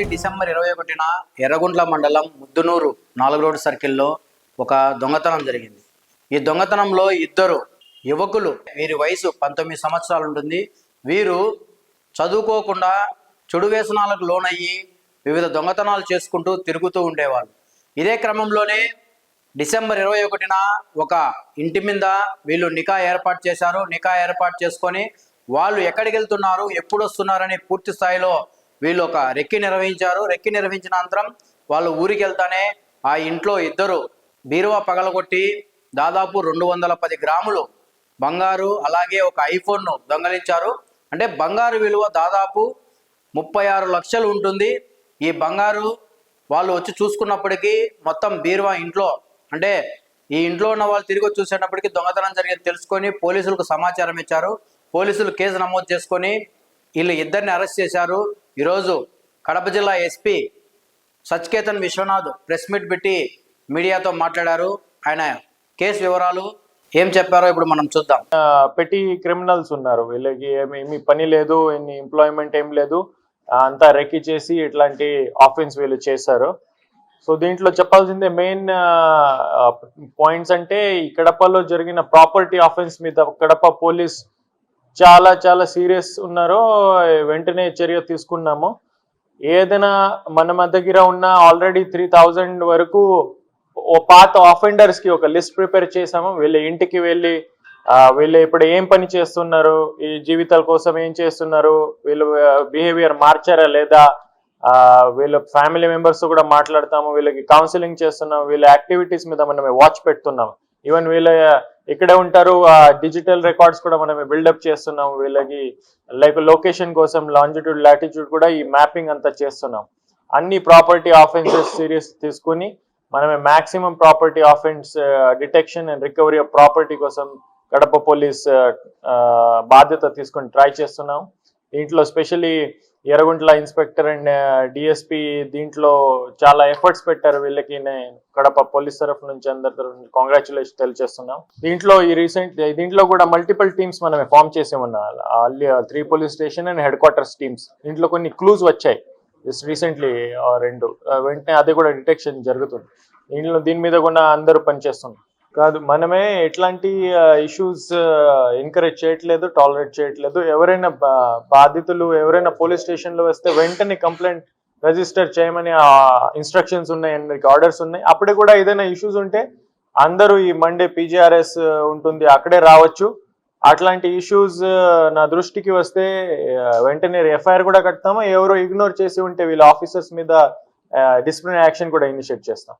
ఏడాది డిసెంబర్ 21న ఎర్రగుంట్ల మండలం ముద్దునూరు 4 రోడ్ సర్కిల్లో ఒక దొంగతనం జరిగింది. ఈ దొంగతనంలో ఇద్దరు యువకులు, వీరి వయసు 19 సంవత్సరాలు ఉంటుంది. వీరు చదువుకోకుండా చెడు వ్యసనాలకు లోనయ్యి వివిధ దొంగతనాలు చేసుకుంటూ తిరుగుతూ ఉండేవాళ్ళు. ఇదే క్రమంలోనే డిసెంబర్ 21న ఒక ఇంటి మీద వీళ్ళు నికా ఏర్పాటు చేశారు. నికా ఏర్పాటు చేసుకొని వాళ్ళు ఎక్కడికి వెళ్తున్నారు, ఎప్పుడు వస్తున్నారని పూర్తి స్థాయిలో వీళ్ళు ఒక రెక్కి నిర్వహించారు. రెక్కి నిర్వహించిన అనంతరం వాళ్ళు ఊరికి వెళ్తానే ఆ ఇంట్లో ఇద్దరు బీరువా పగలగొట్టి దాదాపు 210 గ్రాములు బంగారు అలాగే ఒక ఐఫోన్ను దొంగలించారు. అంటే బంగారు విలువ దాదాపు 36 లక్షలు ఉంటుంది. ఈ బంగారు వాళ్ళు వచ్చి చూసుకున్నప్పటికీ మొత్తం బీరువా ఇంట్లో, అంటే ఈ ఇంట్లో ఉన్న వాళ్ళు తిరిగి వచ్చి చూసేటప్పటికి దొంగతనం జరిగింది తెలుసుకొని పోలీసులకు సమాచారం ఇచ్చారు. పోలీసులు కేసు నమోదు చేసుకొని వీళ్ళు ఇద్దరిని అరెస్ట్ చేశారు. ఈరోజు కడప జిల్లా ఎస్పీ సచ్కేతన్ విశ్వనాథ్ ప్రెస్ మీట్ పెట్టి మీడియాతో మాట్లాడారు. ఆయన కేసు వివరాలు ఏం చెప్పారో ఇప్పుడు మనం చూద్దాం. పెట్టి క్రిమినల్స్ ఉన్నారు, వీళ్ళకి ఏమి పని లేదు, ఎన్ని ఎంప్లాయ్మెంట్ ఏం లేదు, అంతా రెక్కి చేసి ఇట్లాంటి ఆఫెన్స్ వీళ్ళు చేశారు. సో దీంట్లో చెప్పాల్సిందే మెయిన్ పాయింట్స్ అంటే ఈ కడపలో జరిగిన ప్రాపర్టీ ఆఫెన్స్ మీద కడప పోలీస్ చాలా సీరియస్ ఉన్నారు. వెంటనే చర్య తీసుకున్నాము. ఏదైనా మన దగ్గర ఉన్న ఆల్రెడీ 3000 వరకు పాత ఆఫెండర్స్ కి ఒక లిస్ట్ ప్రిపేర్ చేసాము. వీళ్ళ ఇంటికి వెళ్ళి వీళ్ళు ఇప్పుడు ఏం పని చేస్తున్నారు, ఈ జీవితాల కోసం ఏం చేస్తున్నారు, వీళ్ళు బిహేవియర్ మార్చారా లేదా, వీళ్ళ ఫ్యామిలీ మెంబర్స్ కూడా మాట్లాడతాము, వీళ్ళకి కౌన్సిలింగ్ చేస్తున్నాం, వీళ్ళ యాక్టివిటీస్ మీద మనమే వాచ్ పెడుతున్నాం. ఈవెన్ వీళ్ళ ఇక్కడే ఉంటారు, డిజిటల్ రికార్డ్స్ కూడా మనమే బిల్డప్ చేస్తున్నాం. వీళ్ళకి లైక్ లొకేషన్ కోసం లాంజిట్యూడ్ లాటిట్యూడ్ కూడా ఈ మ్యాపింగ్ అంతా చేస్తున్నాం. అన్ని ప్రాపర్టీ ఆఫెన్సెస్ సీరియస్ తీసుకుని మనమే maximum property offence detection and recovery of property కోసం కడప పోలీస్ బాధ్యత తీసుకొని ట్రై చేస్తున్నాం. దీంట్లో specially Erraguntla inspector and DSP దీంట్లో చాలా ఎఫర్ట్స్ పెట్టారు. వీళ్ళకి కడప పోలీస్ తరఫు నుంచి అందరి కాంగ్రాచులేషన్ తెలియజేస్తున్నాం. దీంట్లో కూడా మల్టిపుల్ టీమ్స్ మనమే ఫామ్ చేసి ఉన్నాం. 3 police station and head quarters teams. దీంట్లో కొన్ని క్లూస్ వచ్చాయి జస్ట్ రీసెంట్లీ 2, వెంటనే అది కూడా డిటెక్షన్ జరుగుతుంది. దీని మీద కూడా అందరూ పనిచేస్తున్నాం. కాదు, మనమే ఎట్లాంటి ఇష్యూస్ ఎంకరేజ్ చేయట్లేదు, టాలరేట్ చేయట్లేదు. ఎవరైనా బాధితులు ఎవరైనా పోలీస్ స్టేషన్లో వస్తే వెంటనే కంప్లైంట్ రిజిస్టర్ చేయమని ఇన్స్ట్రక్షన్స్ ఉన్నాయి, అందరికి ఆర్డర్స్ ఉన్నాయి. అప్పుడే కూడా ఏదైనా ఇష్యూస్ ఉంటే అందరూ ఈ మండే పీజీఆర్ఎస్ ఉంటుంది, అక్కడే రావచ్చు. అట్లాంటి ఇష్యూస్ నా దృష్టికి వస్తే వెంటనే ఎఫ్ఐఆర్ కూడా కడతాము. ఎవరో ఇగ్నోర్ చేసి ఉంటే వీళ్ళ ఆఫీసర్స్ మీద డిసిప్లినరీ యాక్షన్ కూడా ఇనిషియేట్ చేస్తాం.